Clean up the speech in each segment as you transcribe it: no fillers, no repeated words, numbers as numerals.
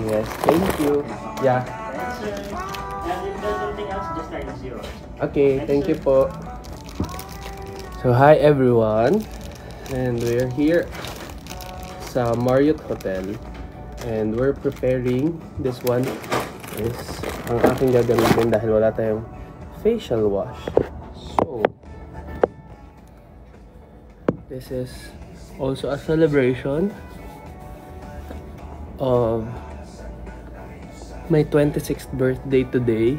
Yes, thank you. Yeah. Sir, and if there's anything else, just write 0. Okay, thank you po. So, hi everyone. And we're here sa Marriott Hotel. And we're preparing, this one is ang aking gagamitin dahil wala tayong facial wash. So, this is also a celebration of my 26th birthday today.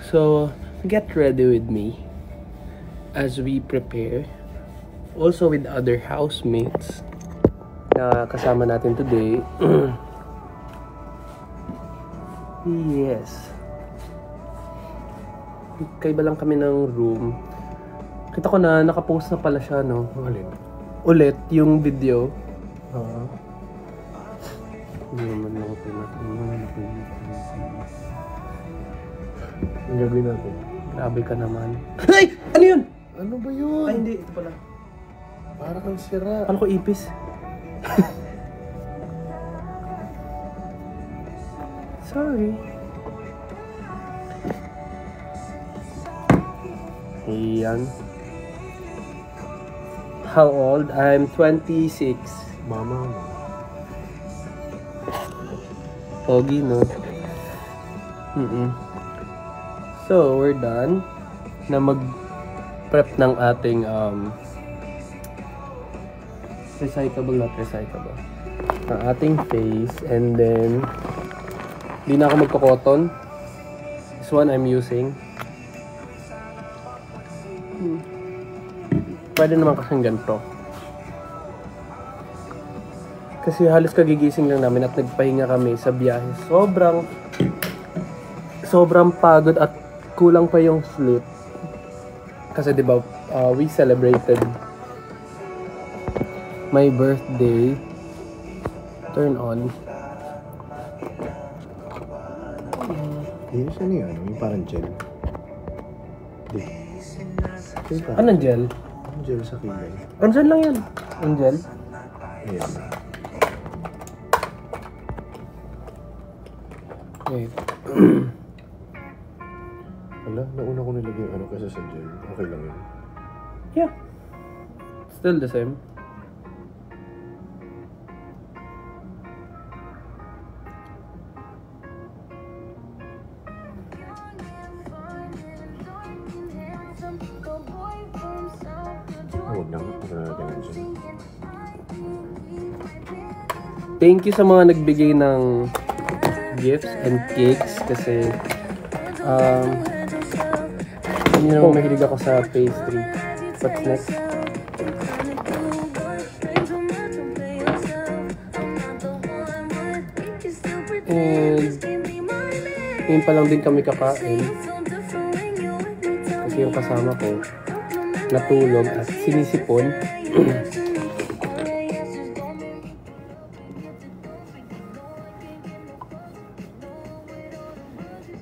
So, get ready with me as we prepare. Also with other housemates na kasama natin today. Yes. Kaiba lang kami ng room. Kita ko na nakapost na pala siya, no? Ulit yung video. Hindi naman lang Ang gagawin natin. Grabe ka naman. Ay! Ano yun? Ano ba yun? Ay, hindi. Ito pala. Para kang sira. Ano ko ipis? Sorry. Ayan. How old? I'm 26. Mama mo. Pogi, no? So, we're done na mag-prep ng ating recyclable, not recyclable, ang ating face. And then di na ako magko-cotton. This one I'm using. Pwede naman kasing ganito. Kasi halos kagigising lang namin at nagpahinga kami sa biyahe. Sobrang pagod at kulang pa yung sleep. Kasi diba, we celebrated my birthday. Turn on. Hindi siya niya, yung parang gel. Hindi. Anong gel? Gel sa kilay. Andyan lang yan. Ang gel? Ayan. Wait. Wala, nauna ko nilagay yung ano kasi sa gel. Okay lang yun. Yeah. Still the same. Huwag na ganun dyan. Thank you sa mga nagbigay ng gifts and cakes kasi hindi naman mahilig ako sa pastry. What's next? And ngayon pa lang din kami kakain kasi yung kasama ko natulog at sinisipon.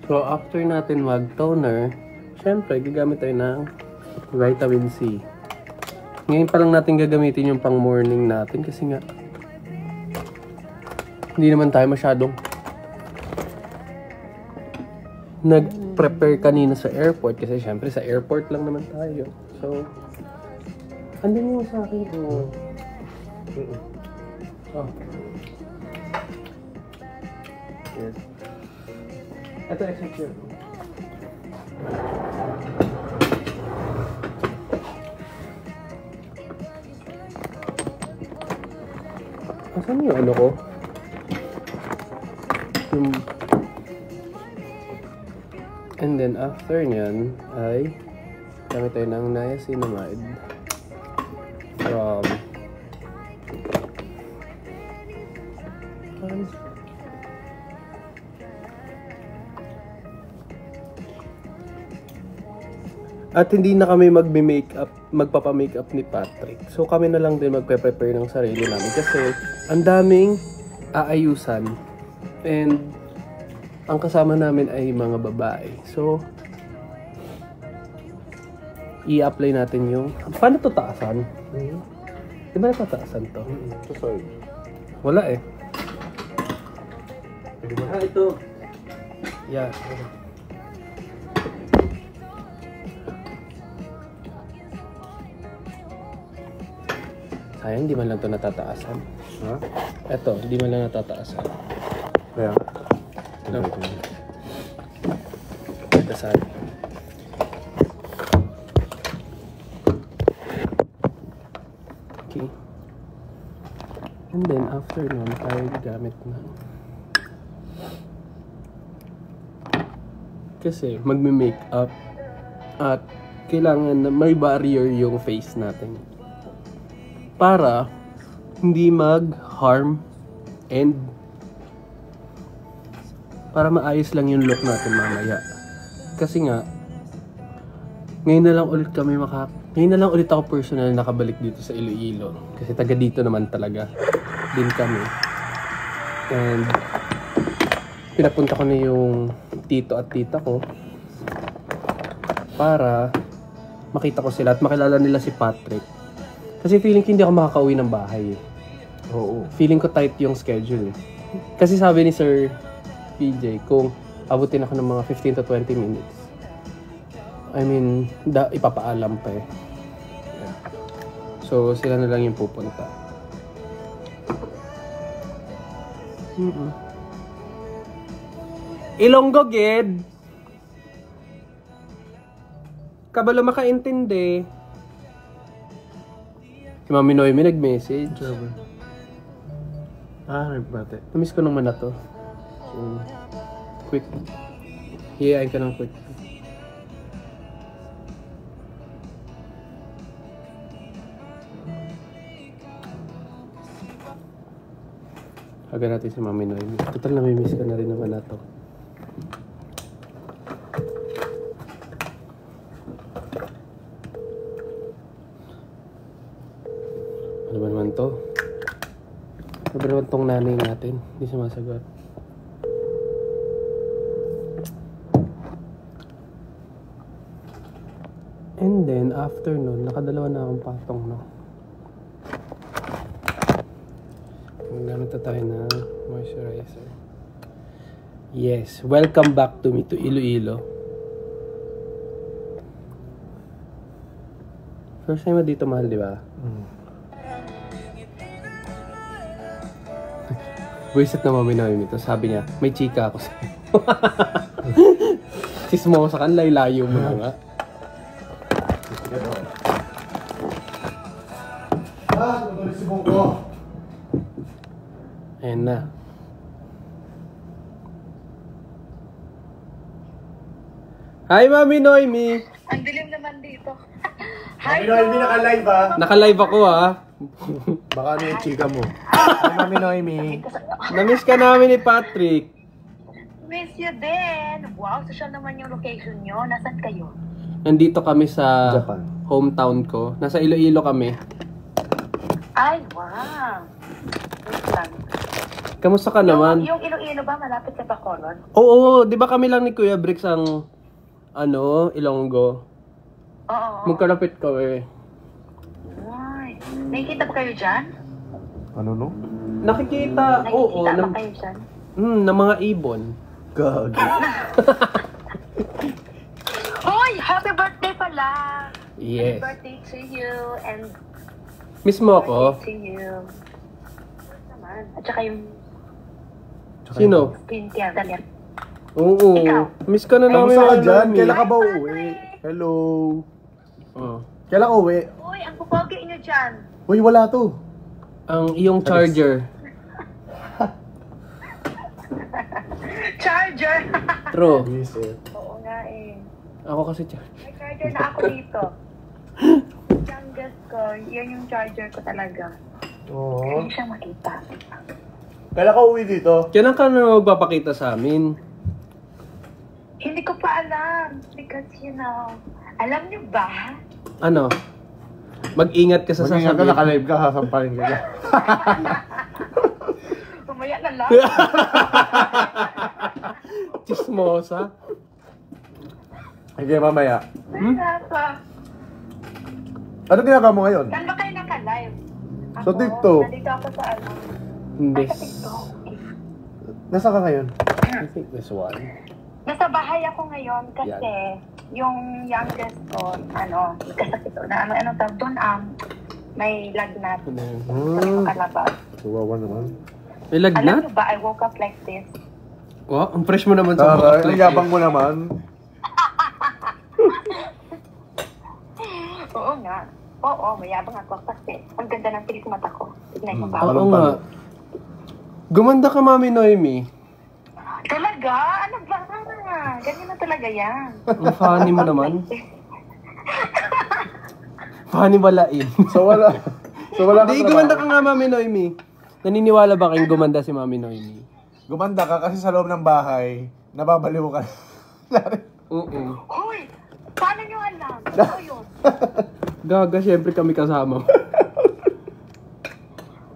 So after natin mag-toner, syempre gagamit tayo ng vitamin C. Ngayon pa lang natin gagamitin yung pang morning natin kasi nga hindi naman tayo masyadong nag-prepare kanina sa airport kasi syempre sa airport lang naman tayo. So, andun yung sa akin. Oh. Yes. Ito, except yun. Asan yung ano ko? And then after nyan ay gamit tayo ng niacinamide from at hindi na kami magpapa-makeup ni Patrick. So kami na lang din magpe-prepare ng sarili namin kasi ang daming aayusan and ang kasama namin ay mga babae. So i-apply natin yung... Paano to taasan? Di ba natataasan to? Ito sa'yo. Wala eh. Ito. Yeah. Sayang, di man lang to natataasan. Ha? Eto, di man lang natataasan. Kaya. No. Ito saan. Okay. And then, after nun, tayo gamit na. Kasi, magme-makeup at kailangan na may barrier yung face natin. Para hindi mag-harm and para maayos lang yung look natin mamaya. Kasi nga, ngayon na lang ulit ako personal nakabalik dito sa Iloilo. Kasi taga dito naman talaga din kami. And pinapunta ko na yung tito at tita ko para makita ko sila at makilala nila si Patrick. Kasi feeling ko hindi ako makakauwi ng bahay. Oo. Feeling ko tight yung schedule. Kasi sabi ni Sir PJ, kung abutin ako ng mga 15 to 20 minutes, I mean, ipapaalam pa eh. So, sila na lang yung pupunta. Ilonggo, Ged! Kabalo makaintindi. Si Mami Noemi nag-message. Nagbate. Namiss ko naman na to. So, quick. Hiyain ka ng quick. Haga natin si Mami Noemi. Total namimiss ka na rin naman na to. Ano ba naman to? Ano ba naman tong nanay natin? Hindi sumasagot. And then, after nun, nakadalawa na akong patong, no? Maggamit na tayo ng moisturizer. Yes, welcome back to me to Iloilo. First time mo dito, mahal, di ba? Buisit na Mami Noemi ito. Sabi niya, may chika ako sa'yo. Sismosa ka, laylayo mo na nga. Tutuloy si Bongko. Ayan na. Hi, Mami Noemi! Ang dilim naman dito. Mami Noemi, naka-live ha? Naka-live ako Baka ano yung chika mo? Hi, Mami Noemi. Namiss ka namin ni Patrick. Miss you din. Wow, social naman yung location nyo. Nasaan kayo? Nandito kami sa Japan. hometown ko. Nasa Iloilo kami. Ay, wow. Wait lang. Kamusta ka naman? Yung Iloilo ba malapit sa Bacolod? Oo, di ba kami lang ni Kuya Bricks ang Ilonggo? Oo. Magkalapit kami. Ay, nakikita ba kayo dyan? Ano no? Nakikita, oo, Nakikita ba kayo dyan? ng mga ibon. Gagi. Hoy! Happy birthday pala! Yes. Happy birthday to you and Miss mo ako? birthday to you. Naman. At saka yung Sino? skincare. Dali. Oo. Ikaw. Miss ka na namin. Kamusta ka dyan? Mami. Kailan ka ba Hi, uuwi? Hello. Oh. Kailan ka uwi? Uy, ang pupogi nyo dyan. Uy, wala to. Ang iyong charger. Charger! True. Visit. Oo nga eh. Ako kasi charger. May charger na ako dito. Youngest ko, yan yung charger ko talaga. Oo. Hindi siya makita. Kailan ka uwi dito? Kailan ka na magpapakita sa amin? Hindi ko pa alam. Because, alam niyo ba? Ano? Mag-ingat ka sa Mag-ingat ka, sasabihin. naka-live ka, hasamparin ka dyan. Umaya na lang. Chismosa. Okay, mamaya. Nasa. Ano ginagawa mo ngayon? Saan ba kayo naka-live? Sa TikTok. Nandito ako sa ano. Hindi. Ay, sa TikTok. Nasa ka ngayon? I think this one. Nasa bahay ako ngayon kasi yung youngest ko, ano, nagkasakit na ano tawag doon, may lagnat. Ano yun? Sabi ko kalabas. Kawawa naman. May Alam lagnat? mo ba, I woke up like this. Oh, ang fresh mo naman sa Taray, mga ang yabang mo naman. Oo nga. Oo, mayabang ako kasi ang ganda ng pilik mata ko. Tignan mo ba? Oo nga. Gumanda ka, Mami Noemi. Talaga? Ano ba? Ganyan na talaga yan. Ang funny mo naman. Funny balain. So wala ka Hindi, gumanda ka nga, Mami Noemi. Naniniwala ba kayong gumanda si Mami Noemi? Gumanda ka kasi sa loob ng bahay, nababaliw ka. Oo. Hoy! Paano nyo alam? Ano yun? Gaga, syempre kami kasama.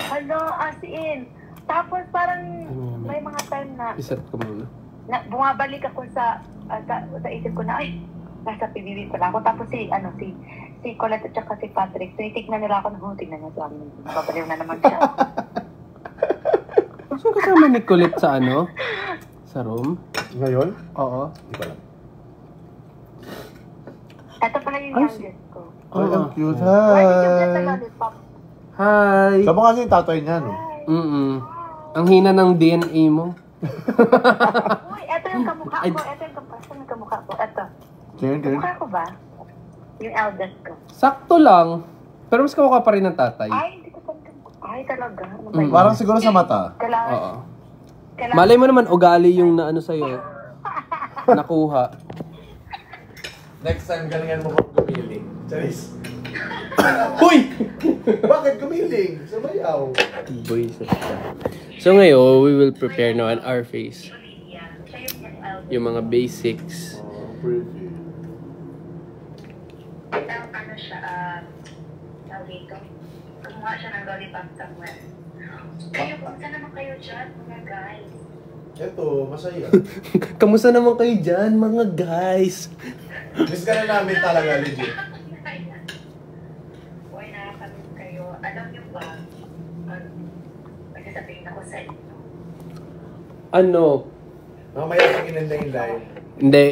Hala, as in. Tapos parang may mga time na Iset ko muna. bumabalik ako sa isip ko na, ay, nasa PBB pala ako. Tapos si Colette at saka si Patrick, tinitignan nila ako, tignan niya sa amin. Babaliw na naman siya. Saan kasama ni Colette sa ano? Sa room? Ngayon? Oo. Hindi ko alam. Ito pala yung youngest ko. Ay, ang cute. Why did you get the Hi! lollipop? Hi! Saan mo kasi yung tatay niya, no? Ang hina ng DNA mo. Uy, ito yung kamukha ko. Ito yung kamukha ko. Ito. Tingin. Kamukha ko ba? Yung eldest ko. Sakto lang. Pero mas kamukha pa rin ng tatay. Ay, hindi ko pa. Ay, talaga. Ano ba yun? Parang siguro sa mata. Oo. Kailangan. Malay mo naman, ugali yung naano sa'yo. Nakuha. Next time, galingan mo gumiling. Charis. Huy! Bakit gumiling? Sabayaw. Boyset ka. So ngayon, we will prepare now our face. Yung mga basics. Oh, pretty. Ano siya, tawag dito. Kumuha siya ng lollipop somewhere. Kayo, kumusta naman kayo dyan, mga guys? Eto, masaya. Kamusta naman kayo dyan, mga guys? Miss ka na namin talaga, legit. Uy, nakakamiss kayo. Alam niyo ba, magsasabihin ako sa inyo. Ano? Mamaya pag inanda yung live. Hindi.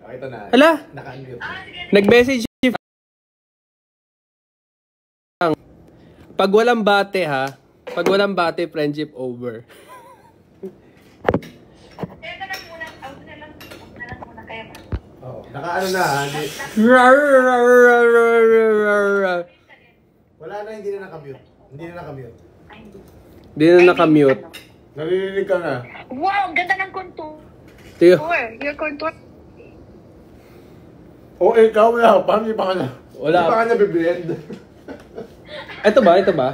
Ito na. Hala! Naka-unmute. Nag-message si Pag walang bate ha, pag walang bate, friendship over. Kaya ka lang muna, out na lang muna kayo. Oo. Naka-ano na, hindi. Wala na, hindi na nakamute. Hindi na nakamute. Hindi na nakamute. Naririnig ka na. Wow, ganda ng contour. Tiyo. Your contour. Oo, ikaw na. Paano yung pa ka na? Wala. Hindi pa ka na biblend. Ito ba? Ito ba?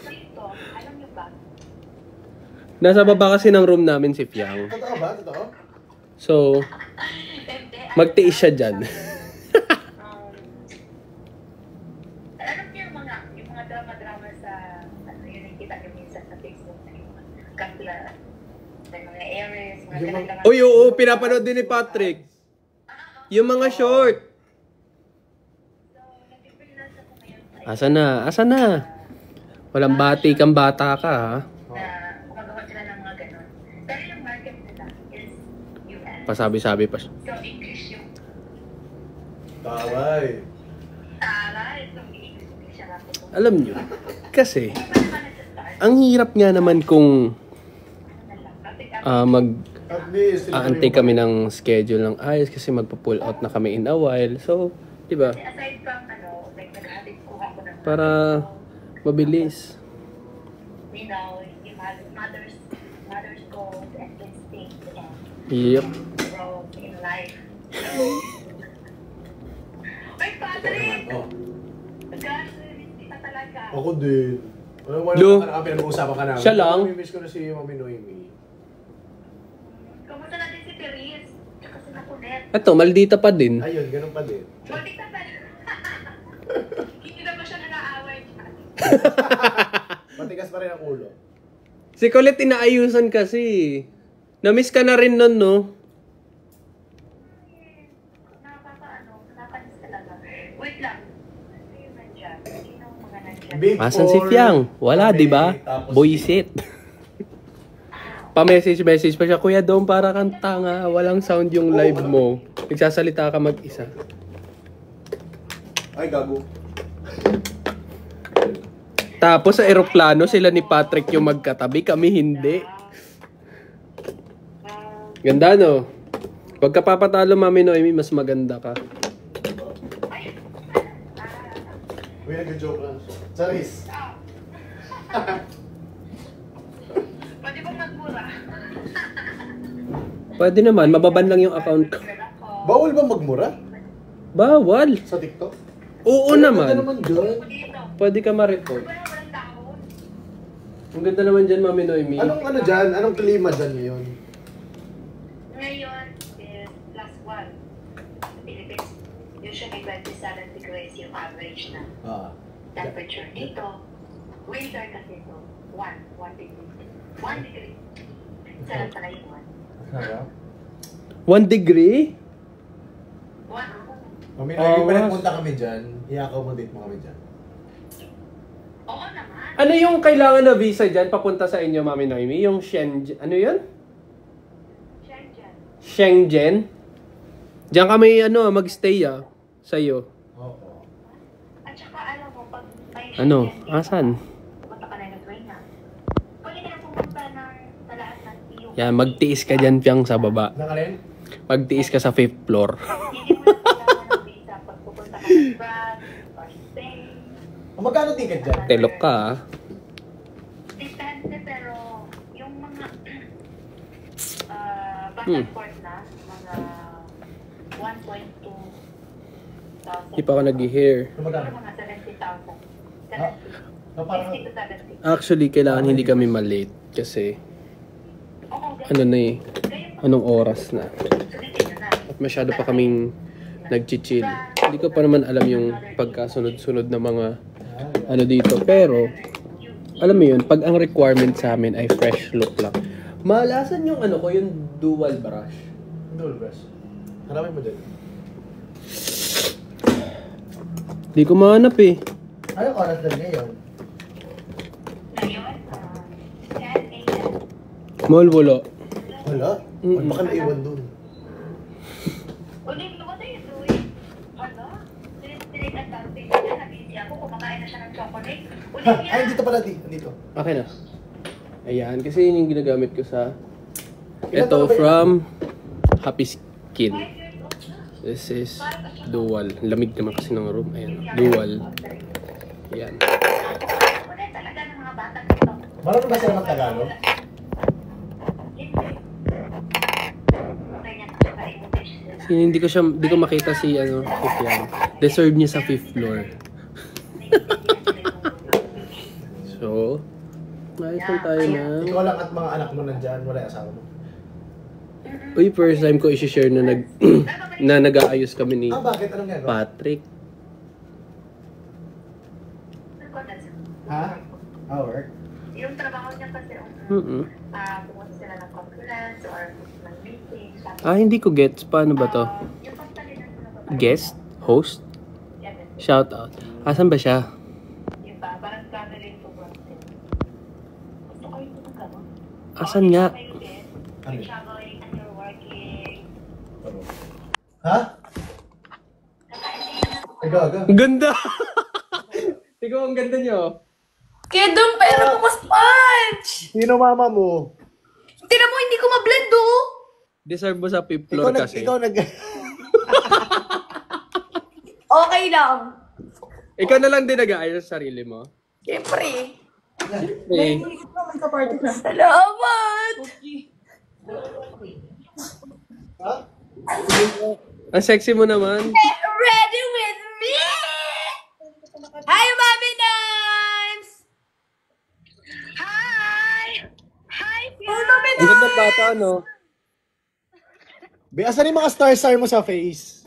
Dito, alam niyo ba? Nasa baba kasi ng room namin si Fiang. Totoo ba? Totoo? So, magtiis siya dyan. Alam niyo yung mga drama-drama sa, ano yun, nakikita niyo minsan sa Facebook na yung mga kapla, may mga Aries, mga ganang-ganang. Uy, oo, pinapanood din ni Patrick. Yung mga short. So, nag-freelance ako ngayon sa Asa na? Asa na? Walang bati kang bata ka ha. na gumagawa sila ng mga ganon. Pero yung market nila is US. Pasabi-sabi pa siya. So, English yung Taway. taray. So, English siya natin. Alam nyo, kasi, Paano ka nag-start? ang hirap nga naman kung Ano na lang? Kasi At least, aantay kami ng schedule ng ayos kasi magpa-pull out na kami in a while. So, di ba? aside from, ano, like, naghahatid ko ako ng Para mabilis. you know, yung mother's goals and instincts and Yep. growth in life. Ay, Patrick! Oh, Gosh, hindi ka talaga. ako din. Wala Lu. ka na kami, nag-uusapan ka na. Siya lang. Miss ko na si Mami Noemi. Kamusta natin si Therese? Tsaka si Nakunet. Ito, maldita pa din. Ayun, ganun pa din. Matik na pala. Hindi na ba siya nag-aaway? Matigas pa rin ang ulo. Si Colette inaayusan kasi. Na-miss ka na rin nun, no? Nakakanis talaga. Wait lang. Ano yung nandyan? Sino ang mga nandyan? Big Asan si four, Fiang? Wala, kami, di ba? tapos Boysit. Pa-message pa siya, Kuya Dom, para kang tanga. Walang sound yung live mo. Nagsasalita ka mag-isa. Ay, gago. Tapos sa eroplano, sila ni Patrick yung magkatabi, kami hindi. Ganda, no? Pagka papatalo, Mami Noemi, mas maganda ka. Uy, nag-joke lang. Charis. Pwede bang magmura? Pwede naman, mababan lang yung account ko. Bawal ba magmura? Bawal. Sa TikTok? Oo Ano naman. naman dyan? Dito. Pwede ka ma-report. Walang dahon. Ang ganda naman dyan, Mami Noemi. Anong ano dyan? Anong klima dyan ngayon? Ngayon is plus 1. Sa Philippines, usually 27 degrees yung average na temperature. Dito, winter kasi ito, 1 degree. 1 degree. Sarap pala yung 1. Sarap. 1 degree? 1. Mami, Oh, Noemi, mas- punta kami dyan. I-accommodate mo kami dyan. Oo naman. Ano yung kailangan na visa dyan papunta sa inyo, Mami Noemi? Yung Shenzhen, ano yun? Shenzhen. Shenzhen? Diyan kami, magstay sa'yo. Oo. At saka alam mo, pag may Ano? Shenzhen dito, Asan? pumunta ka na ng China. Pwede ka na pumunta sa lahat ng iyo. Yan, magtiis ka dyan, Piang, sa baba. Nakalin? Magtiis ka sa 5th floor. Hindi mo na kailangan ng visa pag pupunta ka ng France or Spain. Magkano ticket dyan? Telok ka, Depende, pero yung mga back and forth na, mga 1.2 thousand. Hindi pa ako nag-hair. Magkano? Mga 70,000. Ah, 70. parang... 60 to 70. Actually, kailangan hindi kami malate kasi Oo, ano na eh, ganyan. anong oras na. Sulitin nyo na. At masyado pa kaming nag-chill. Hindi ko pa naman alam yung pagkasunod-sunod na mga ano dito. Pero, alam mo yun, pag ang requirement sa amin ay fresh look lang. Malasan yung ano ko, yung dual brush. Dual brush. Hanapin mo dyan. Di ko mahanap eh. Anong oras na ngayon? Ngayon, 10 a.m. Mall, wala. Wala? Wala baka naiwan dun. Uling, what are you doing? Ano? Sinisinig at dancing niya. Nabisi ako. Kumakain na siya ng chocolate. Ha? Ay, dito pala, dito. Okay na. Ayan, kasi yun yung ginagamit ko sa... Ilan Ito taon ba yun? from Happy Skin. 5 years old na. This is dual. Lamig naman kasi ng room. Ayan, dual. Ayan. Wala talaga ng mga bata dito. Marami ba sila ng Tagalog? Hindi. Ganyan siya ka English sila. Kasi hindi ko makita si Fifian. Deserve niya sa 5th floor. So, ayos lang tayo na. Ikaw lang at mga anak mo nandyan, wala yung asawa mo. Uy, first time ko i-share na na nag-aayos kami ni Bakit? Anong gagawa? Patrick. Ha? Work? Yung trabaho niya kasi, pumunta sila ng conference or ng meeting. Hindi ko gets. Paano ba to? Yung pagtalinan ko na ba? Guest? Host? Shout out. Asan ba siya? Yung ba? Parang traveling to work. Gusto ko yung gano'n. Asan nga? Ano? You're traveling and you're working. Ha? Aga. Ang ganda! Ikaw, ang ganda niyo. Kedong, pera ko sponge! Sino mama mo? Tingnan mo, hindi ko ma-blend, oh! Deserve mo sa 5th floor kasi. Ikaw nag... Okay lang. Ikaw na lang din nag-aayos sa sarili mo. Siyempre. Eh, Salamat! Ha? ang sexy mo naman. Get ready with me! Hi, Mami Nams! Hi! Hi, Oh, Mami Ang ganda ng bata, no? Be, asan yung mga star mo sa face?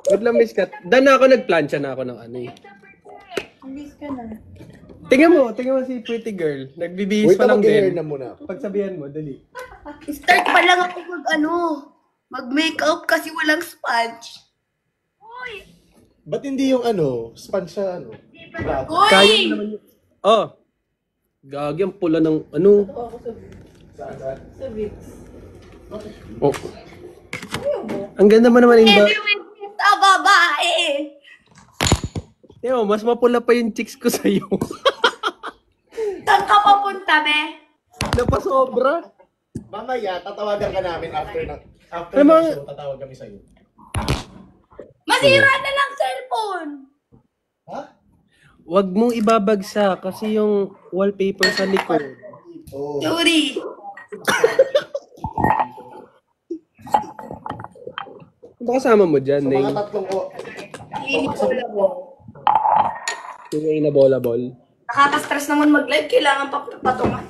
Wait lang, Miss Kat. Dan ako, nagplansya na ako ng ano eh. Miss ka na. Tingnan mo si pretty girl. Nagbibihis Wait, pa lang mag-air din. na muna. Pagsabihan mo, dali. Start pa lang ako mag-makeup kasi walang sponge. Ba't hindi yung sponge sa plato? Uy! Kaya mo naman yun. Oh! Gagi, ang pula ng ano. Saan? Oh. Ang ganda mo naman yung Ready with me sa babae! Yo, mas mapula pa yung chicks ko sa'yo. Saan ka papunta, be? Napasobra. Mamaya, tatawagan ka namin after Ano ng mga- show, tatawag kami sa'yo. Masira na lang cellphone! Ha? Huwag mong ibabagsak kasi yung wallpaper sa likod. Oo. Sorry. Ano ba kasama mo dyan, So, Neng? mga tatlong ko. Yung na bola-ball. Nakaka-stress naman mag-live, kailangan patungan.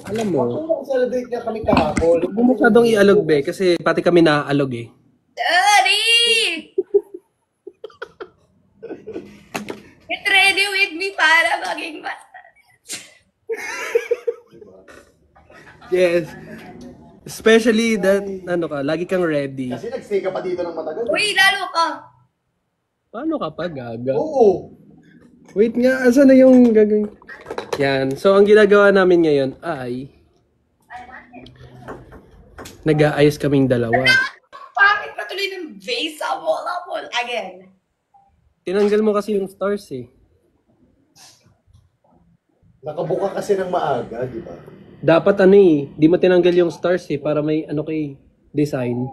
Alam mo, Celebrate niya kami kahapon. huwag mo masyadong ialog, be, kasi pati kami naaalog eh. Sorry! Get ready with me para maging Yes. Especially that, lagi kang ready. Kasi nagstay ka pa dito ng matagal. Uy, lalo ka! Paano ka pa, gaga? Oo. Wait nga, asan na yung gagawin? Yan. So, ang ginagawa namin ngayon ay nag-aayos kaming dalawa. Pangit na tuloy ng vase sa wall again. Tinanggal mo kasi yung stars eh. Nakabuka kasi ng maaga, di ba? Dapat di mo tinanggal yung stars eh, para may kay design.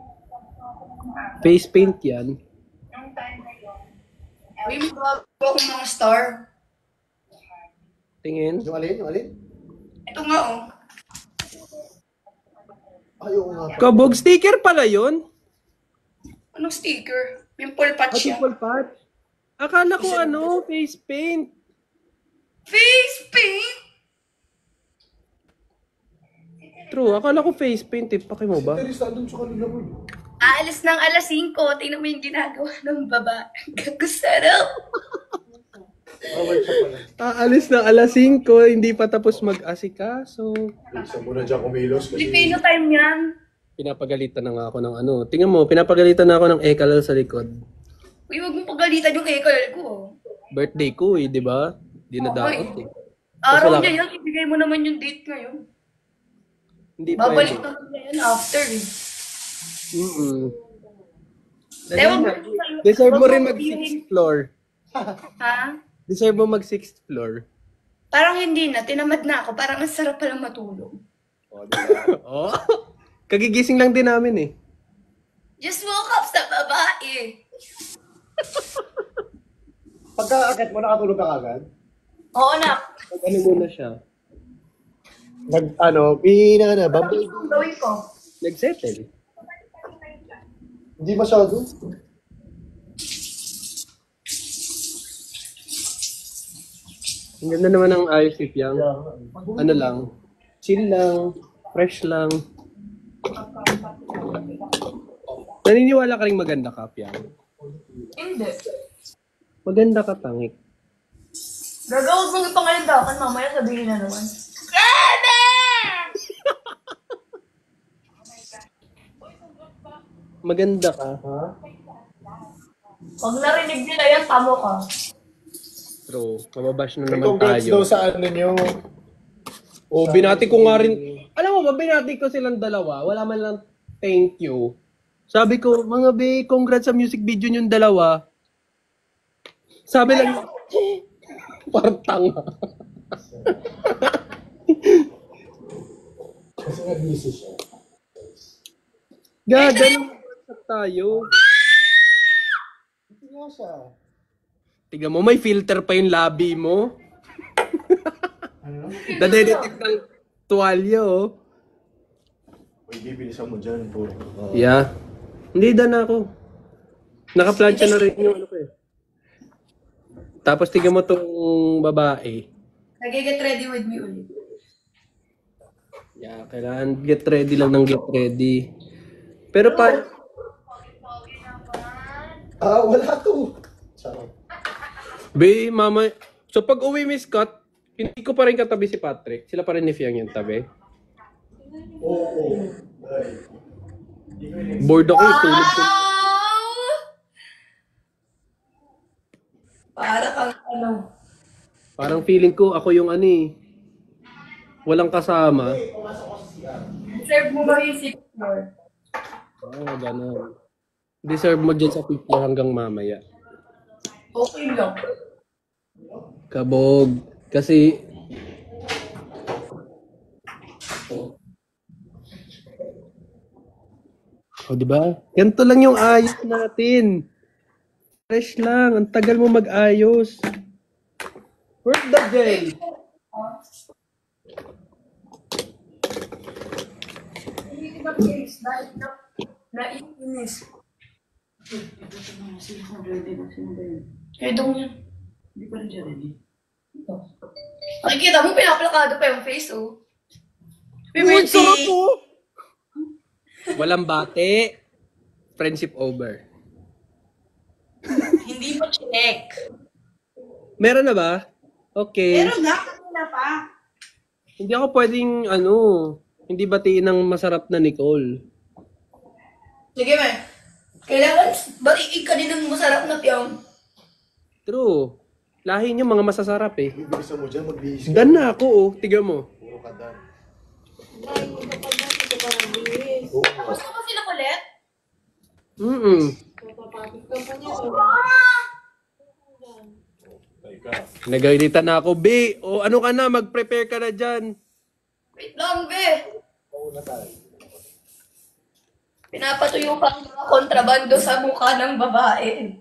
Face paint yan. Uy, magawa akong mga star. Tingin. Yung alin? Ito nga, oh. Ayaw nga. Kabog, sticker pala yun? Anong sticker? Pimple patch yan. Pimple patch? Akala ko face paint. Face paint? True, akala ko face paint eh. Paki mo ba? Teresa, doon sa kanila mo. Aalis ng alas 5. Tingnan mo yung ginagawa ng baba. Gagusarap. Bawal siya pala. Aalis na alas 5, hindi pa tapos mag-asikaso. Teresa, muna dyan kumilos kasi... Filipino time yan. Pinapagalitan na nga ako ng Tingnan mo, pinapagalitan na ako ng ekalal sa likod. Uy, huwag mong pagalitan yung ekalal ko. Birthday ko eh, di ba? Di na dapat eh. Araw wala niya yan, ibigay mo naman yung date ngayon. Hindi Babalik pwede. naman niya yan after eh. Dali na. Deserve mo rin mag 6th floor. Ha? Deserve mo mag 6th floor. Parang hindi na, tinamad na ako. Parang ang sarap palang matulog. Oh. Kagigising lang din namin eh. Just woke up sa babae. Pagka-akit mo, nakatulog ka agad? Oo na. Ano muna siya? Bumble. Ano gawin ko? Nag-settle. Hindi masyado. Ang ganda naman ng ayos si Piang. Ano lang, chill lang, fresh lang. Naniniwala ka rin maganda ka, Piang? Hindi. Maganda ka, tangik. Gagawag mong ipangalindakan, mamaya sabihin na naman. Maganda ka. Ha? Pag narinig nila yan, tamo ka. True. Mababash na May naman congrats daw tayo. sa ano nyo. O, binati ko nga rin. Alam mo ba, binati ko silang dalawa. Wala man lang thank you. Sabi ko, mga be, congrats sa music video yung dalawa. Sabi lang, parang tanga. Kasi nag-busy siya. Ganun tayo. Hindi nga siya. Tiga mo, may filter pa yung labi mo. Ano? Nadedetect ng tuwalya, oh. Uy, bibilisan mo dyan. Yeah. Hindi na ako. Naka-plancha na rin yung ano ko eh. Tapos tingnan mo tong babae. Nag-get ready with me ulit. Yeah, kailangan get ready lang ng get ready. Pero pa... Wala to. Charot. Be, mama... So pag uwi Miss Scott, hindi ko pa rin katabi si Patrick. Sila pa rin ni Fiang yung tabi. Oo. Bored ako, tulog ko. Para kang ano. Parang feeling ko ako yung ano eh. Walang kasama. Serve mo ba yung sixth floor? Oo, gano'n. Deserve mo dyan sa people hanggang mamaya. Okay lang. Kabog. Kasi... O, diba? Ganito lang yung ayos natin. Fresh lang. Ang tagal mo mag-ayos. Where's the gel? Hindi ka please. Dahil na naiinis. Kaya dong yan. Hindi pa rin siya ready. Nakikita mo, pinaplakado pa yung face, oh. Uy, sarap po! Walang bate. Friendship over. Hindi mo check. Meron na ba? Okay. Pero nga, kanina pa. Hindi ako pwedeng, hindi batiin ng masarap na Nicole. Sige, man. Kailangan bariig ka din ng masarap na piyang. True. Lahi niyo mga masasarap eh. Bibilisan mo dyan, magbihis ka. Dan na ako, oh. Tiga mo. Puro ka dan. Gusto mo sila kulit? Nagalitan na ako, B. O ano ka na, mag-prepare ka na dyan. Wait lang, be. Pauna tayo. Pinapatuyo pa ang mga kontrabando sa mukha ng babae.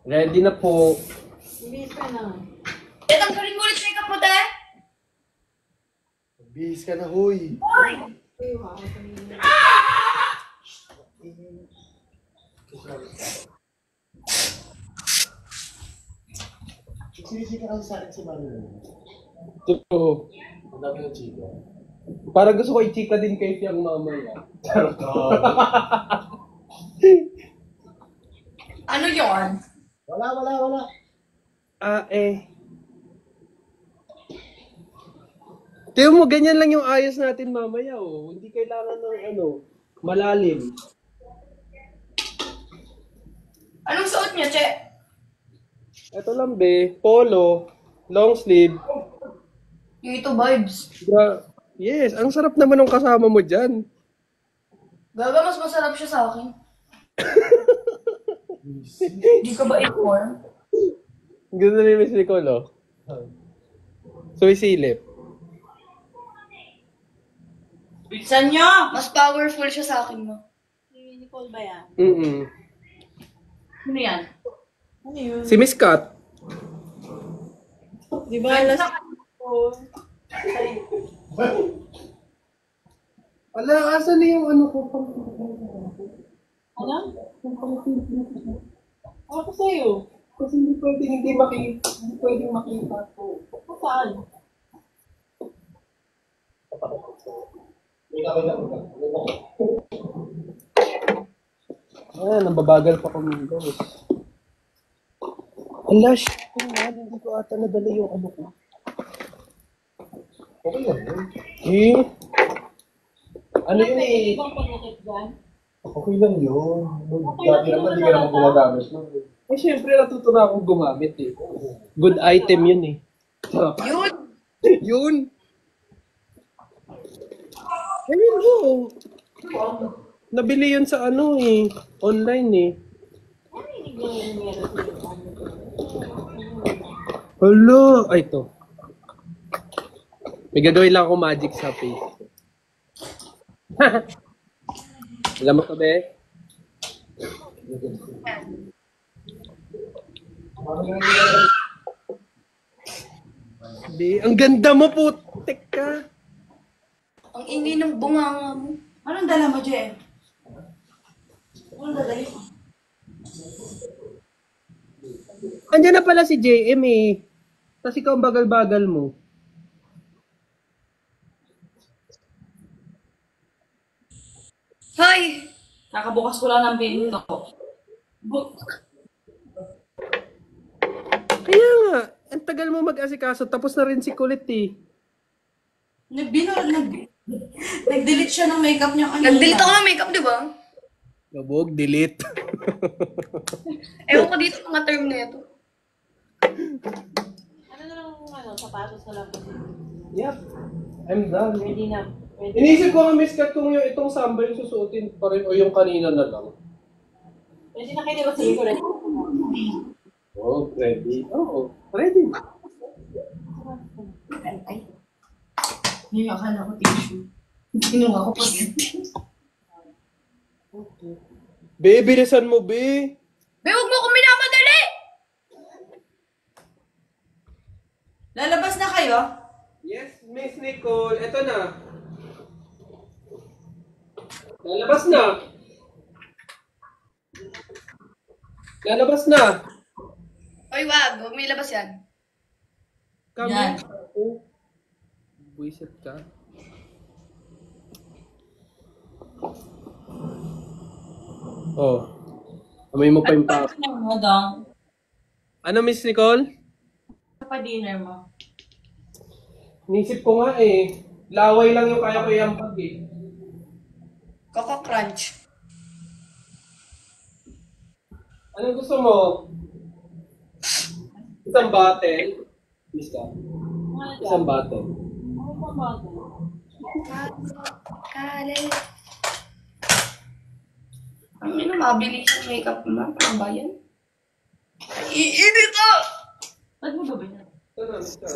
Ready na po. Tanggalin mo ulit makeup mo, te. Magbihis ka na, huy. Sinisika kasi sa akin si Mario. True. Ang dami ng chika. Parang gusto ko i-chika din kay Fiang mamaya. Charot. Ano yon? Wala. Tiyo mo, ganyan lang yung ayos natin mamaya, oh. Hindi kailangan ng malalim. Anong suot niya, Che? Ito lang, be. Polo. Long sleeve. Yung ito, vibes. Yes, ang sarap naman ng kasama mo dyan. Gaga, mas masarap siya sa akin. Hindi ka ba inform? Gusto ni Miss Nicole, oh. Sumisilip. Bilisan nyo! Mas powerful siya sa akin, no? Si Nicole ba yan? Ano yan? Ano yun? Si Miss Kat. Di ba last ko? Ala, asan na yung ano ko? Ano? Ako sa'yo. Kasi hindi pwedeng makita ko. Saan? Nababagal pa kami, guys. Ala, shit. Hindi ko ata nadala yung ano ko. Okay lang yun. Eh? Ano yun eh? Ibang pagkakit dyan? Okay lang yun. Dati naman, hindi ka naman ginagamit mo. Eh, syempre natuto na akong gumamit eh. Good item yun eh. Yun! Yun! Ayun mo. Nabili yun sa ano eh. Online eh. Hello! Ay, ito. May gagawin lang ako magic sa face. Alam mo ka, be? Be, ang ganda mo, putik ka. Ang ingay ng bunganga mo. Anong dala mo, Jen? Anong dadali mo? Andiyan na pala si JM eh. Tapos ikaw ang bagal-bagal mo. Hi! Kakabukas ko lang ng pinto. Kaya nga, ang tagal mo mag-asikaso, tapos na rin si Kulit eh. Nag-delete siya ng makeup niya kanina. Nag-delete ako ng makeup, di ba? Labog, delete. Ewan ko dito mga term na ito. Ano na lang sapatos na lang kasi. Yep, I'm done. Ready na. Ready. Inisip ko nga, miss Kat, kung yung itong samba yung susuotin pa rin o yung kanina na lang. Ready na kayo, di ba sige ko rin? Oh, ready? Oo, ready. Ay. Ngayon akala ko tissue. Kinuha ko pa. Be, bilisan mo, be. Be, huwag mo akong minamadali! Lalabas na kayo? Yes, Miss Nicole. Eto na. Lalabas na. Lalabas na. Oy, wag. Huwag may labas yan. Kami. Yan. Oh. Buisit ka. Oh. Amoy mo pa yung pa. Ano mo, Dong? Ano, Miss Nicole? Ano pa dinner mo? Nisip ko nga eh. Laway lang yung kaya ko iampag eh. Coco Crunch. Anong gusto mo? Isang bottle? Miss ka? Isang bottle. Ano pa ba? Kale. Ang ino, mabilis yung makeup mo. Ano ba yan? Iinit ah! Ba't mo ba ba yan? Ito na, Miss ka.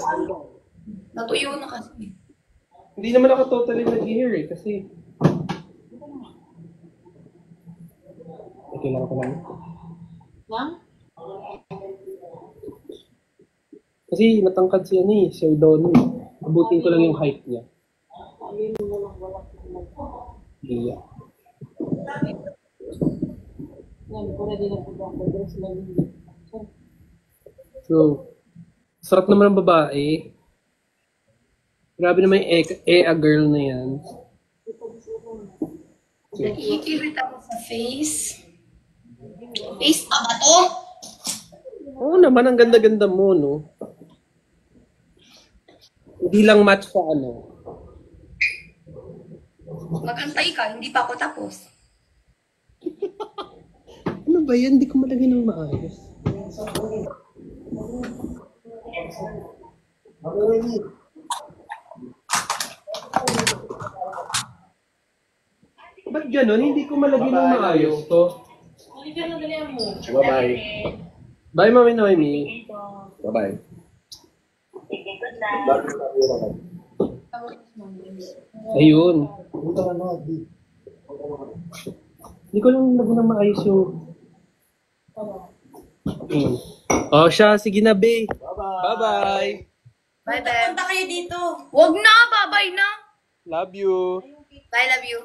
Natuyo na kasi. Hindi naman ako totally nag-hear eh, kasi... Kailangan ko lang. Lang? Kasi matangkad siya ni Sir Donnie. Abutin ko lang yung height niya. Iya. Yan, kung ready na po ba ako. Dress lang yun. So, sarap naman ng babae. Grabe naman yung a girl na yan. Iirit ako sa face. Face pa ba to? Oo naman, ang ganda-ganda mo, no? Hindi lang match sa ano. Magantay ka, hindi pa ako tapos. Ano ba yan? Hindi ko malagay ng maayos. Ba't ganun? Hindi ko malagay ng maayos to. Bye-bye. Bye, Mami Noemi. Bye-bye. Sige, good night. Ayun. Hindi ko lang lagay ng maayos yung... Oh, siya. Sige na, Be. Bye-bye. Bye, Beb. Punta kayo dito. Wag na, babay na. Love you. Bye, love you.